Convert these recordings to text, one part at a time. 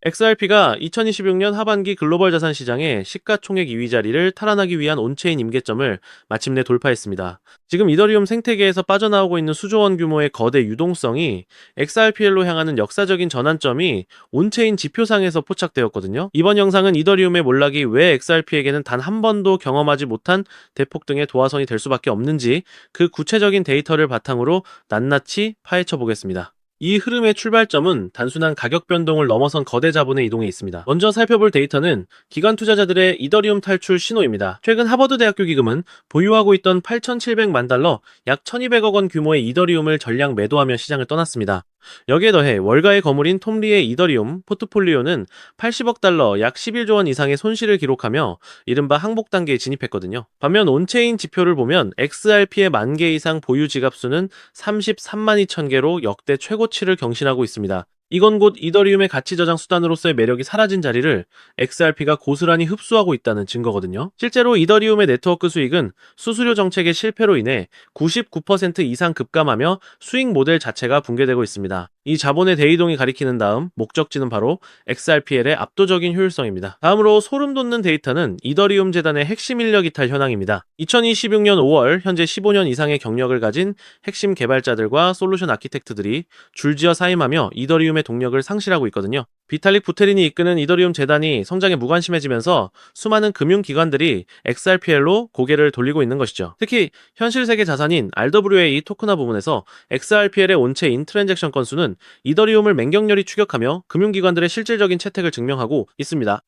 XRP가 2026년 하반기 글로벌 자산 시장의 시가총액 2위 자리를 탈환하기 위한 온체인 임계점을 마침내 돌파했습니다. 지금 이더리움 생태계에서 빠져나오고 있는 수조 원 규모의 거대 유동성이 XRPL로 향하는 역사적인 전환점이 온체인 지표상에서 포착되었거든요. 이번 영상은 이더리움의 몰락이 왜 XRP에게는 단 한 번도 경험하지 못한 대폭등의 도화선이 될 수밖에 없는지 그 구체적인 데이터를 바탕으로 낱낱이 파헤쳐 보겠습니다. 이 흐름의 출발점은 단순한 가격 변동을 넘어선 거대 자본의 이동에 있습니다. 먼저 살펴볼 데이터는 기관 투자자들의 이더리움 탈출 신호입니다. 최근 하버드 대학교 기금은 보유하고 있던 8,700만 달러, 약 1,200억 원 규모의 이더리움을 전량 매도하며 시장을 떠났습니다. 여기에 더해 월가의 거물인 톰리의 이더리움 포트폴리오는 80억 달러, 약 11조 원 이상의 손실을 기록하며 이른바 항복 단계에 진입했거든요. 반면 온체인 지표를 보면 XRP의 10,000개 이상 보유 지갑 수는 33만 2천 개로 역대 최고치를 경신하고 있습니다. 이건 곧 이더리움의 가치 저장 수단으로서의 매력이 사라진 자리를 XRP가 고스란히 흡수하고 있다는 증거거든요. 실제로 이더리움의 네트워크 수익은 수수료 정책의 실패로 인해 99% 이상 급감하며 수익 모델 자체가 붕괴되고 있습니다. 이 자본의 대이동이 가리키는 다음 목적지는 바로 XRPL의 압도적인 효율성입니다. 다음으로 소름 돋는 데이터는 이더리움 재단의 핵심 인력 이탈 현황입니다. 2026년 5월 현재 15년 이상의 경력을 가진 핵심 개발자들과 솔루션 아키텍트들이 줄지어 사임하며 이더리움의 동력을 상실하고 있거든요. 비탈릭 부테린이 이끄는 이더리움 재단이 성장에 무관심해지면서 수많은 금융기관들이 XRPL로 고개를 돌리고 있는 것이죠. 특히 현실 세계 자산인 RWA 토크나 부분에서 XRPL의 온체인 트랜잭션 건수는 이더리움을 맹격렬히 추격하며 금융기관들의 실질적인 채택을 증명하고 있습니다.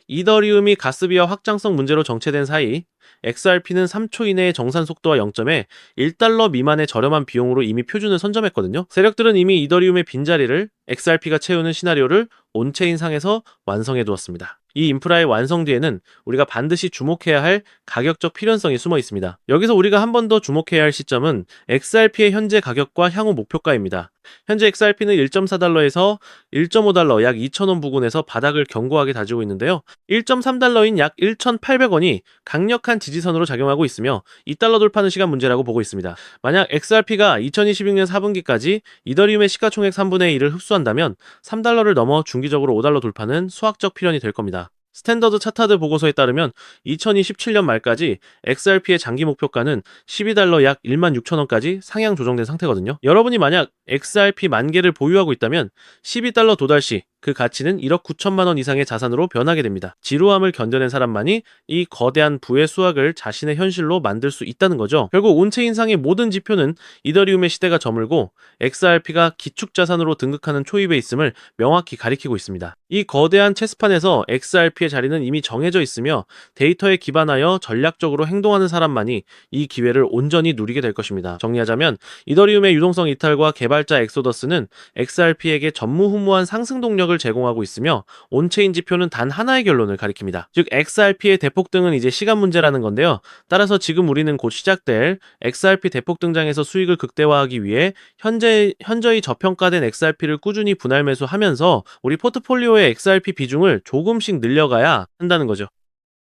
이더리움이 가스비와 확장성 문제로 정체된 사이 XRP는 3초 이내의 정산 속도와 0점에 1달러 미만의 저렴한 비용으로 이미 표준을 선점했거든요. 세력들은 이미 이더리움의 빈자리를 XRP가 채우는 시나리오를 온체인 상에서 완성해 두었습니다. 이 인프라의 완성 뒤에는 우리가 반드시 주목해야 할 가격적 필연성이 숨어 있습니다. 여기서 우리가 한 번 더 주목해야 할 시점은 XRP의 현재 가격과 향후 목표가입니다. 현재 XRP는 1.4달러에서 1.5달러 약 2,000원 부근에서 바닥을 견고하게 다지고 있는데요. 1.3달러인 약 1,800원이 강력한 지지선으로 작용하고 있으며 2달러 돌파는 시간 문제라고 보고 있습니다. 만약 XRP가 2026년 4분기까지 이더리움의 시가총액 3분의 1을 흡수한다면 3달러를 넘어 중기적으로 5달러 돌파는 수학적 필연이 될 겁니다. 스탠더드 차타드 보고서에 따르면 2027년 말까지 XRP의 장기 목표가는 12달러 약 16,000원까지 상향 조정된 상태거든요. 여러분이 만약 XRP 10,000개를 보유하고 있다면 12달러 도달 시 그 가치는 1억 9천만 원 이상의 자산으로 변하게 됩니다. 지루함을 견뎌낸 사람만이 이 거대한 부의 수확을 자신의 현실로 만들 수 있다는 거죠. 결국 온체인상의 모든 지표는 이더리움의 시대가 저물고 XRP가 기축자산으로 등극하는 초입에 있음을 명확히 가리키고 있습니다. 이 거대한 체스판에서 XRP의 자리는 이미 정해져 있으며 데이터에 기반하여 전략적으로 행동하는 사람만이 이 기회를 온전히 누리게 될 것입니다. 정리하자면 이더리움의 유동성 이탈과 개발자 엑소더스는 XRP에게 전무후무한 상승 동력을 제공하고 있으며 온체인 지표는 단 하나의 결론을 가리킵니다. 즉 XRP의 대폭등은 이제 시간 문제라는 건데요. 따라서 지금 우리는 곧 시작될 XRP 대폭등장에서 수익을 극대화하기 위해 현저히 저평가된 XRP를 꾸준히 분할 매수하면서 우리 포트폴리오의 XRP 비중을 조금씩 늘려가야 한다는 거죠.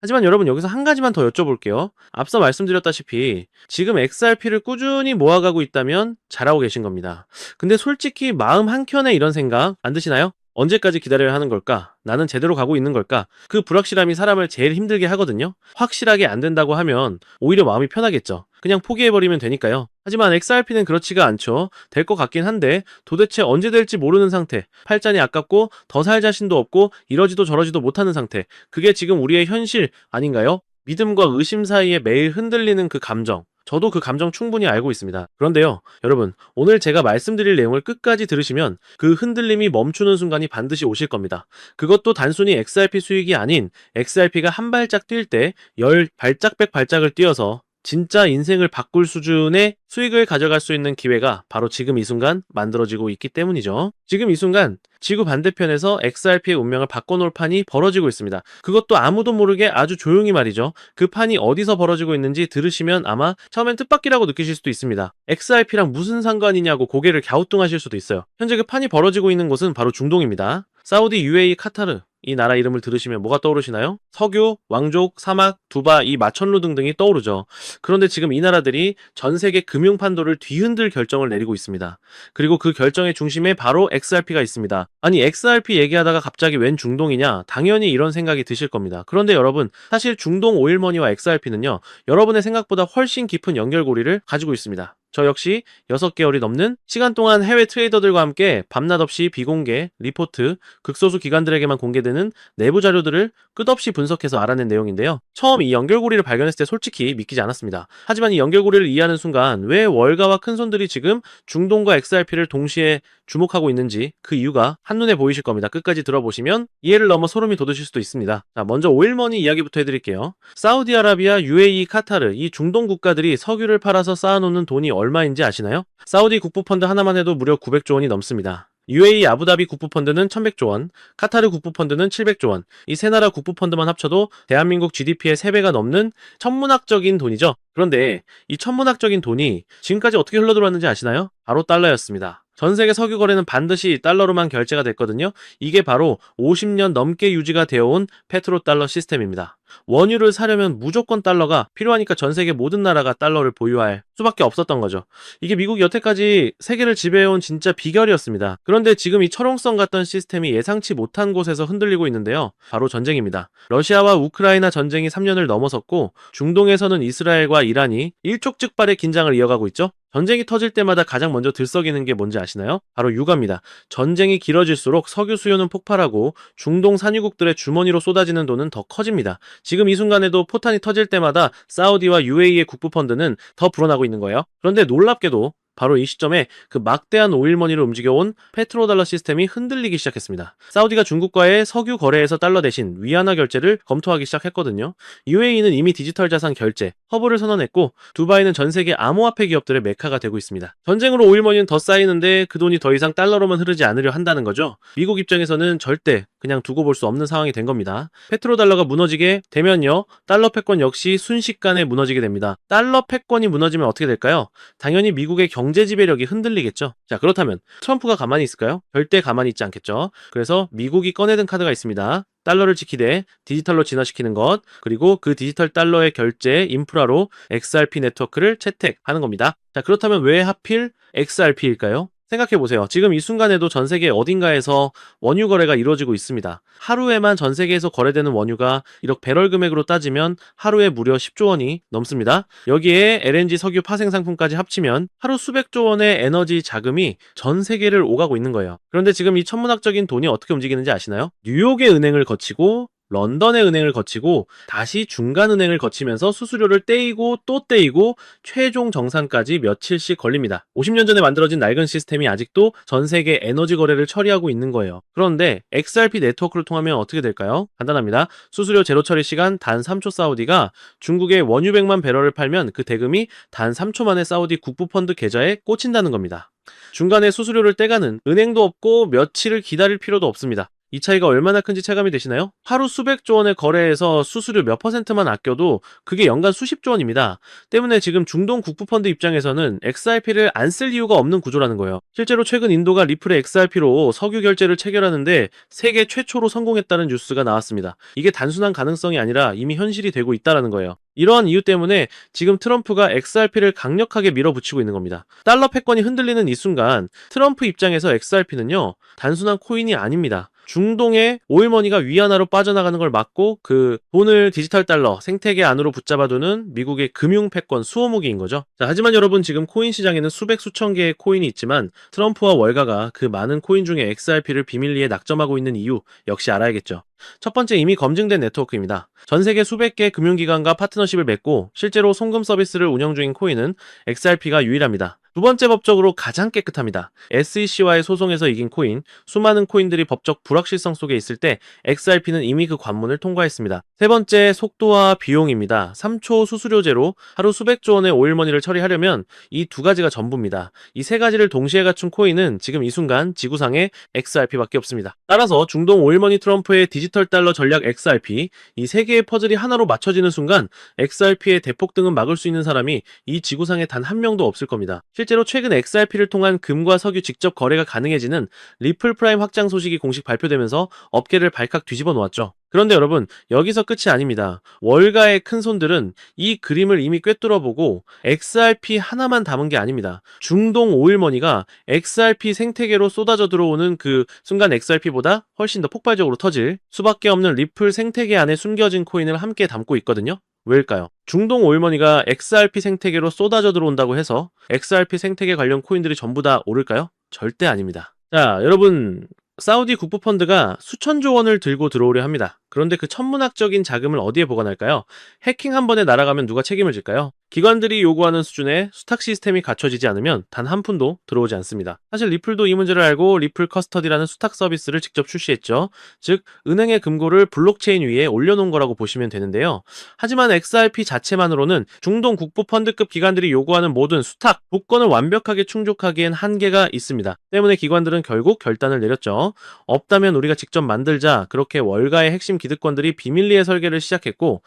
하지만 여러분 여기서 한 가지만 더 여쭤볼게요. 앞서 말씀드렸다시피 지금 XRP를 꾸준히 모아가고 있다면 잘하고 계신 겁니다. 근데 솔직히 마음 한켠에 이런 생각 안 드시나요? 언제까지 기다려야 하는 걸까? 나는 제대로 가고 있는 걸까? 그 불확실함이 사람을 제일 힘들게 하거든요. 확실하게 안 된다고 하면 오히려 마음이 편하겠죠. 그냥 포기해버리면 되니까요. 하지만 XRP는 그렇지가 않죠. 될 것 같긴 한데 도대체 언제 될지 모르는 상태, 팔잔이 아깝고 더 살 자신도 없고 이러지도 저러지도 못하는 상태, 그게 지금 우리의 현실 아닌가요? 믿음과 의심 사이에 매일 흔들리는 그 감정, 저도 그 감정 충분히 알고 있습니다. 그런데요, 여러분, 오늘 제가 말씀드릴 내용을 끝까지 들으시면 그 흔들림이 멈추는 순간이 반드시 오실 겁니다. 그것도 단순히 XRP 수익이 아닌 XRP가 한 발짝 뛸 때 10발짝백 발짝을 뛰어서 진짜 인생을 바꿀 수준의 수익을 가져갈 수 있는 기회가 바로 지금 이 순간 만들어지고 있기 때문이죠. 지금 이 순간 지구 반대편에서 XRP의 운명을 바꿔놓을 판이 벌어지고 있습니다. 그것도 아무도 모르게 아주 조용히 말이죠. 그 판이 어디서 벌어지고 있는지 들으시면 아마 처음엔 뜻밖이라고 느끼실 수도 있습니다. XRP랑 무슨 상관이냐고 고개를 갸우뚱하실 수도 있어요. 현재 그 판이 벌어지고 있는 곳은 바로 중동입니다. 사우디, UAE, 카타르 이 나라 이름을 들으시면 뭐가 떠오르시나요? 석유, 왕족, 사막, 두바, 이 마천루 등등이 떠오르죠. 그런데 지금 이 나라들이 전 세계 금융 판도를 뒤흔들 결정을 내리고 있습니다. 그리고 그 결정의 중심에 바로 XRP가 있습니다. 아니, XRP 얘기하다가 갑자기 웬 중동이냐? 당연히 이런 생각이 드실 겁니다. 그런데 여러분, 사실 중동 오일머니와 XRP는요, 여러분의 생각보다 훨씬 깊은 연결고리를 가지고 있습니다. 저 역시 6개월이 넘는 시간 동안 해외 트레이더들과 함께 밤낮 없이 비공개, 리포트, 극소수 기관들에게만 공개되는 내부 자료들을 끝없이 분석해서 알아낸 내용인데요. 처음 이 연결고리를 발견했을 때 솔직히 믿기지 않았습니다. 하지만 이 연결고리를 이해하는 순간 왜 월가와 큰손들이 지금 중동과 XRP를 동시에 주목하고 있는지 그 이유가 한눈에 보이실 겁니다. 끝까지 들어보시면 이해를 넘어 소름이 돋으실 수도 있습니다. 자, 먼저 오일머니 이야기부터 해드릴게요. 사우디아라비아, UAE, 카타르 이 중동 국가들이 석유를 팔아서 쌓아놓는 돈이 얼마인지 아시나요? 사우디 국부펀드 하나만 해도 무려 900조 원이 넘습니다. UAE 아부다비 국부펀드는 1100조 원, 카타르 국부펀드는 700조 원, 이 세 나라 국부펀드만 합쳐도 대한민국 GDP의 3배가 넘는 천문학적인 돈이죠. 그런데 이 천문학적인 돈이 지금까지 어떻게 흘러들어왔는지 아시나요? 바로 달러였습니다. 전 세계 석유 거래는 반드시 달러로만 결제가 됐거든요. 이게 바로 50년 넘게 유지가 되어온 페트로달러 시스템입니다. 원유를 사려면 무조건 달러가 필요하니까 전 세계 모든 나라가 달러를 보유할 수밖에 없었던 거죠. 이게 미국이 여태까지 세계를 지배해온 진짜 비결이었습니다. 그런데 지금 이 철옹성 같던 시스템이 예상치 못한 곳에서 흔들리고 있는데요. 바로 전쟁입니다. 러시아와 우크라이나 전쟁이 3년을 넘어섰고 중동에서는 이스라엘과 이란이 일촉즉발의 긴장을 이어가고 있죠. 전쟁이 터질 때마다 가장 먼저 들썩이는 게 뭔지 아시나요? 바로 유가입니다. 전쟁이 길어질수록 석유 수요는 폭발하고 중동 산유국들의 주머니로 쏟아지는 돈은 더 커집니다. 지금 이 순간에도 포탄이 터질 때마다 사우디와 UAE의 국부펀드는 더 불어나고 있는 거예요. 그런데 놀랍게도 바로 이 시점에 그 막대한 오일머니를 움직여온 페트로달러 시스템이 흔들리기 시작했습니다. 사우디가 중국과의 석유 거래에서 달러 대신 위안화 결제를 검토하기 시작했거든요. UAE는 이미 디지털 자산 결제, 허브를 선언했고 두바이는 전 세계 암호화폐 기업들의 메카가 되고 있습니다. 전쟁으로 오일머니는 더 쌓이는데 그 돈이 더 이상 달러로만 흐르지 않으려 한다는 거죠. 미국 입장에서는 절대 그냥 두고 볼 수 없는 상황이 된 겁니다. 페트로달러가 무너지게 되면요, 달러 패권 역시 순식간에 무너지게 됩니다. 달러 패권이 무너지면 어떻게 될까요? 당연히 미국의 경제 지배력이 흔들리겠죠. 자, 그렇다면 트럼프가 가만히 있을까요? 절대 가만히 있지 않겠죠. 그래서 미국이 꺼내든 카드가 있습니다. 달러를 지키되 디지털로 진화시키는 것, 그리고 그 디지털 달러의 결제 인프라로 XRP 네트워크를 채택하는 겁니다. 자, 그렇다면 왜 하필 XRP일까요? 생각해보세요. 지금 이 순간에도 전 세계 어딘가에서 원유 거래가 이루어지고 있습니다. 하루에만 전 세계에서 거래되는 원유가 이렇게 배럴 금액으로 따지면 하루에 무려 10조 원이 넘습니다. 여기에 LNG 석유 파생 상품까지 합치면 하루 수백조 원의 에너지 자금이 전 세계를 오가고 있는 거예요. 그런데 지금 이 천문학적인 돈이 어떻게 움직이는지 아시나요? 뉴욕의 은행을 거치고 런던의 은행을 거치고 다시 중간은행을 거치면서 수수료를 떼이고 또 떼이고 최종 정산까지 며칠씩 걸립니다. 50년 전에 만들어진 낡은 시스템이 아직도 전 세계 에너지 거래를 처리하고 있는 거예요. 그런데 XRP 네트워크를 통하면 어떻게 될까요? 간단합니다. 수수료 제로 처리 시간 단 3초 사우디가 중국에 원유 100만 배럴을 팔면 그 대금이 단 3초 만에 사우디 국부펀드 계좌에 꽂힌다는 겁니다. 중간에 수수료를 떼가는 은행도 없고 며칠을 기다릴 필요도 없습니다. 이 차이가 얼마나 큰지 체감이 되시나요? 하루 수백조 원의 거래에서 수수료 몇 퍼센트만 아껴도 그게 연간 수십조 원입니다. 때문에 지금 중동 국부펀드 입장에서는 XRP를 안 쓸 이유가 없는 구조라는 거예요. 실제로 최근 인도가 리플의 XRP로 석유 결제를 체결하는데 세계 최초로 성공했다는 뉴스가 나왔습니다. 이게 단순한 가능성이 아니라 이미 현실이 되고 있다는 거예요. 이러한 이유 때문에 지금 트럼프가 XRP를 강력하게 밀어붙이고 있는 겁니다. 달러 패권이 흔들리는 이 순간 트럼프 입장에서 XRP는요, 단순한 코인이 아닙니다. 중동의 오일머니가 위안화로 빠져나가는 걸 막고 그 돈을 디지털 달러 생태계 안으로 붙잡아두는 미국의 금융 패권 수호무기인 거죠. 자, 하지만 여러분, 지금 코인 시장에는 수백 수천 개의 코인이 있지만 트럼프와 월가가 그 많은 코인 중에 XRP를 비밀리에 낙점하고 있는 이유 역시 알아야겠죠. 첫 번째, 이미 검증된 네트워크입니다. 전 세계 수백 개 금융기관과 파트너십을 맺고 실제로 송금 서비스를 운영 중인 코인은 XRP가 유일합니다. 두 번째, 법적으로 가장 깨끗합니다. SEC와의 소송에서 이긴 코인, 수많은 코인들이 법적 불확실성 속에 있을 때 XRP는 이미 그 관문을 통과했습니다. 세 번째, 속도와 비용입니다. 3초 수수료제로 하루 수백조 원의 오일머니를 처리하려면 이 두 가지가 전부입니다. 이 세 가지를 동시에 갖춘 코인은 지금 이 순간 지구상에 XRP밖에 없습니다. 따라서 중동 오일머니 트럼프의 디지털 디지털 달러 전략 XRP, 이 세 개의 퍼즐이 하나로 맞춰지는 순간 XRP의 대폭등은 막을 수 있는 사람이 이 지구상에 단 한 명도 없을 겁니다. 실제로 최근 XRP를 통한 금과 석유 직접 거래가 가능해지는 리플 프라임 확장 소식이 공식 발표되면서 업계를 발칵 뒤집어 놓았죠. 그런데 여러분, 여기서 끝이 아닙니다. 월가의 큰 손들은 이 그림을 이미 꿰뚫어보고 XRP 하나만 담은 게 아닙니다. 중동 오일머니가 XRP 생태계로 쏟아져 들어오는 그 순간 XRP보다 훨씬 더 폭발적으로 터질 수밖에 없는 리플 생태계 안에 숨겨진 코인을 함께 담고 있거든요. 왜일까요? 중동 오일머니가 XRP 생태계로 쏟아져 들어온다고 해서 XRP 생태계 관련 코인들이 전부 다 오를까요? 절대 아닙니다. 자, 여러분, 사우디 국부펀드가 수천조 원을 들고 들어오려 합니다. 그런데 그 천문학적인 자금을 어디에 보관할까요? 해킹 한 번에 날아가면 누가 책임을 질까요? 기관들이 요구하는 수준의 수탁 시스템이 갖춰지지 않으면 단 한 푼도 들어오지 않습니다. 사실 리플도 이 문제를 알고 리플 커스터디라는 수탁 서비스를 직접 출시했죠. 즉, 은행의 금고를 블록체인 위에 올려놓은 거라고 보시면 되는데요. 하지만 XRP 자체만으로는 중동 국부펀드급 기관들이 요구하는 모든 수탁, 복권을 완벽하게 충족하기엔 한계가 있습니다. 때문에 기관들은 결국 결단을 내렸죠. 없다면 우리가 직접 만들자. 그렇게 월가의 핵심 기득권들이 비밀리에 설계를 시작했고,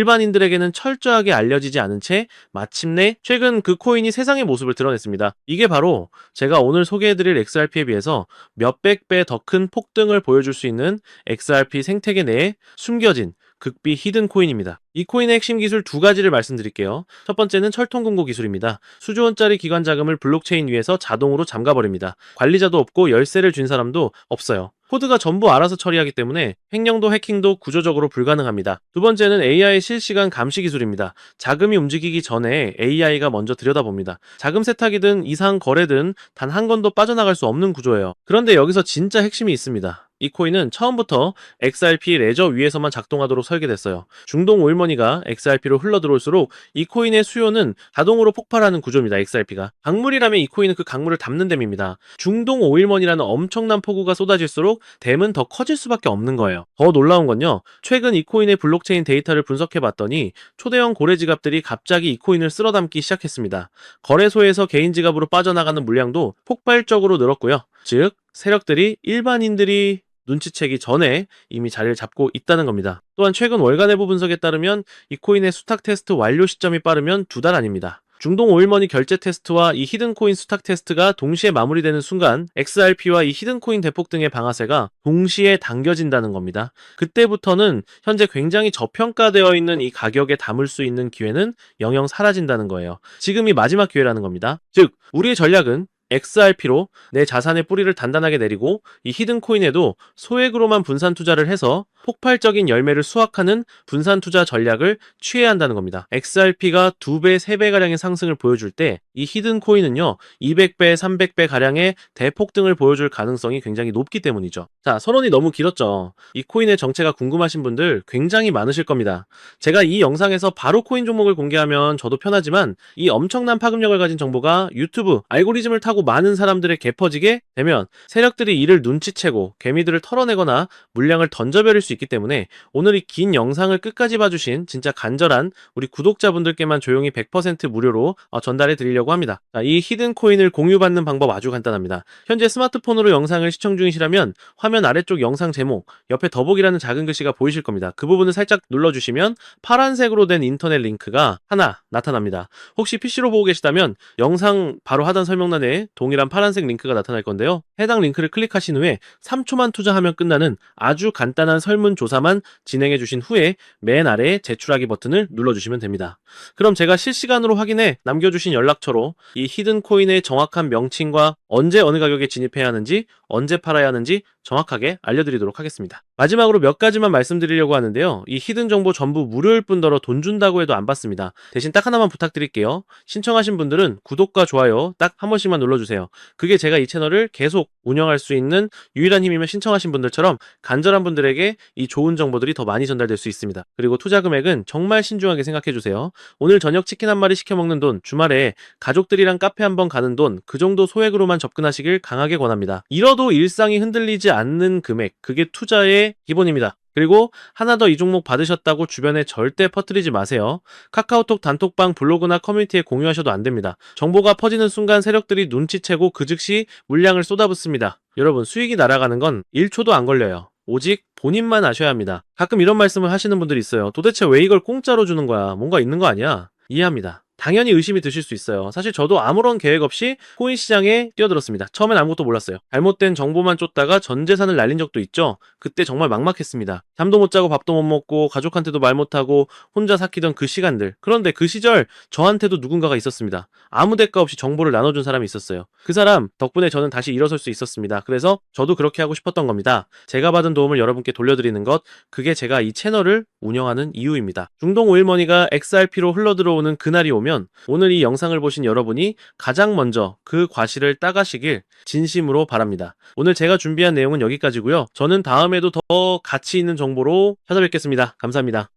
일반인들에게는 철저하게 알려지지 않은 채 마침내 최근 그 코인이 세상의 모습을 드러냈습니다. 이게 바로 제가 오늘 소개해드릴 XRP에 비해서 몇백 배 더 큰 폭등을 보여줄 수 있는 XRP 생태계 내에 숨겨진 극비 히든 코인입니다. 이 코인의 핵심 기술 두 가지를 말씀드릴게요. 첫 번째는 철통금고 기술입니다. 수조 원짜리 기관 자금을 블록체인 위에서 자동으로 잠가버립니다. 관리자도 없고 열쇠를 준 사람도 없어요. 코드가 전부 알아서 처리하기 때문에 횡령도 해킹도 구조적으로 불가능합니다. 두 번째는 AI 실시간 감시 기술입니다. 자금이 움직이기 전에 AI가 먼저 들여다봅니다. 자금 세탁이든 이상 거래든 단 한 건도 빠져나갈 수 없는 구조예요. 그런데 여기서 진짜 핵심이 있습니다. 이 코인은 처음부터 XRP 레저 위에서만 작동하도록 설계됐어요. 중동 오일머니가 XRP로 흘러들어올수록 이 코인의 수요는 자동으로 폭발하는 구조입니다. XRP가. 강물이라면 이 코인은 그 강물을 담는 댐입니다. 중동 오일머니라는 엄청난 폭우가 쏟아질수록 댐은 더 커질 수밖에 없는 거예요. 더 놀라운 건요. 최근 이 코인의 블록체인 데이터를 분석해봤더니 초대형 고래 지갑들이 갑자기 이 코인을 쓸어담기 시작했습니다. 거래소에서 개인 지갑으로 빠져나가는 물량도 폭발적으로 늘었고요. 즉, 세력들이 일반인들이 눈치채기 전에 이미 자리를 잡고 있다는 겁니다. 또한 최근 월가 내부 분석에 따르면 이 코인의 수탁 테스트 완료 시점이 빠르면 2달 아닙니다. 중동 오일머니 결제 테스트와 이 히든코인 수탁 테스트가 동시에 마무리되는 순간 XRP와 이 히든코인 대폭 등의 방아쇠가 동시에 당겨진다는 겁니다. 그때부터는 현재 굉장히 저평가되어 있는 이 가격에 담을 수 있는 기회는 영영 사라진다는 거예요. 지금이 마지막 기회라는 겁니다. 즉, 우리의 전략은 XRP로 내 자산의 뿌리를 단단하게 내리고 이 히든코인에도 소액으로만 분산 투자를 해서 폭발적인 열매를 수확하는 분산 투자 전략을 취해야 한다는 겁니다. XRP가 2배, 3배가량의 상승을 보여줄 때 이 히든코인은요 200배, 300배 가량의 대폭등을 보여줄 가능성이 굉장히 높기 때문이죠. 자, 서론이 너무 길었죠. 이 코인의 정체가 궁금하신 분들 굉장히 많으실 겁니다. 제가 이 영상에서 바로 코인 종목을 공개하면 저도 편하지만 이 엄청난 파급력을 가진 정보가 유튜브 알고리즘을 타고 많은 사람들에게 개퍼지게 되면 세력들이 이를 눈치채고 개미들을 털어내거나 물량을 던져버릴 수 있기 때문에 오늘 이 긴 영상을 끝까지 봐주신 진짜 간절한 우리 구독자분들께만 조용히 100% 무료로 전달해 드리려고 합니다. 자, 이 히든 코인을 공유받는 방법 아주 간단합니다. 현재 스마트폰으로 영상을 시청 중이시라면 화면 아래쪽 영상 제목 옆에 더보기라는 작은 글씨가 보이실 겁니다. 그 부분을 살짝 눌러주시면 파란색으로 된 인터넷 링크가 하나 나타납니다. 혹시 PC로 보고 계시다면 영상 바로 하단 설명란에 동일한 파란색 링크가 나타날 건데요. 해당 링크를 클릭하신 후에 3초만 투자하면 끝나는 아주 간단한 설문조사만 진행해 주신 후에 맨 아래에 제출하기 버튼을 눌러주시면 됩니다. 그럼 제가 실시간으로 확인해 남겨주신 연락처로 이 히든코인의 정확한 명칭과 언제 어느 가격에 진입해야 하는지 언제 팔아야 하는지 정확하게 알려드리도록 하겠습니다. 마지막으로 몇 가지만 말씀드리려고 하는데요. 이 히든 정보 전부 무료일 뿐더러 돈 준다고 해도 안 받습니다. 대신 딱 하나만 부탁드릴게요. 신청하신 분들은 구독과 좋아요 딱 한 번씩만 눌러주세요. 그게 제가 이 채널을 계속 운영할 수 있는 유일한 힘이면 신청하신 분들처럼 간절한 분들에게 이 좋은 정보들이 더 많이 전달될 수 있습니다. 그리고 투자 금액은 정말 신중하게 생각해주세요. 오늘 저녁 치킨 한 마리 시켜 먹는 돈, 주말에 가족들이랑 카페 한번 가는 돈, 그 정도 소액으로만 접근하시길 강하게 권합니다. 잃어도 일상이 흔들리지 않는 금액, 그게 투자의 기본입니다. 그리고 하나 더 이 종목 받으셨다고 주변에 절대 퍼뜨리지 마세요. 카카오톡 단톡방 블로그나 커뮤니티에 공유하셔도 안 됩니다. 정보가 퍼지는 순간 세력들이 눈치채고 그 즉시 물량을 쏟아붓습니다. 여러분, 수익이 날아가는 건 1초도 안 걸려요. 오직 본인만 아셔야 합니다. 가끔 이런 말씀을 하시는 분들이 있어요. 도대체 왜 이걸 공짜로 주는 거야? 뭔가 있는 거 아니야? 이해합니다. 당연히 의심이 드실 수 있어요. 사실 저도 아무런 계획 없이 코인 시장에 뛰어들었습니다. 처음엔 아무것도 몰랐어요. 잘못된 정보만 쫓다가 전 재산을 날린 적도 있죠. 그때 정말 막막했습니다. 잠도 못 자고 밥도 못 먹고 가족한테도 말 못하고 혼자 삭히던 그 시간들. 그런데 그 시절 저한테도 누군가가 있었습니다. 아무 대가 없이 정보를 나눠준 사람이 있었어요. 그 사람 덕분에 저는 다시 일어설 수 있었습니다. 그래서 저도 그렇게 하고 싶었던 겁니다. 제가 받은 도움을 여러분께 돌려드리는 것, 그게 제가 이 채널을 운영하는 이유입니다. 중동 오일머니가 XRP로 흘러들어오는 그날이 오면 오늘 이 영상을 보신 여러분이 가장 먼저 그 과실을 따가시길 진심으로 바랍니다. 오늘 제가 준비한 내용은 여기까지고요. 저는 다음에도 더 가치 있는 정보로 찾아뵙겠습니다. 감사합니다.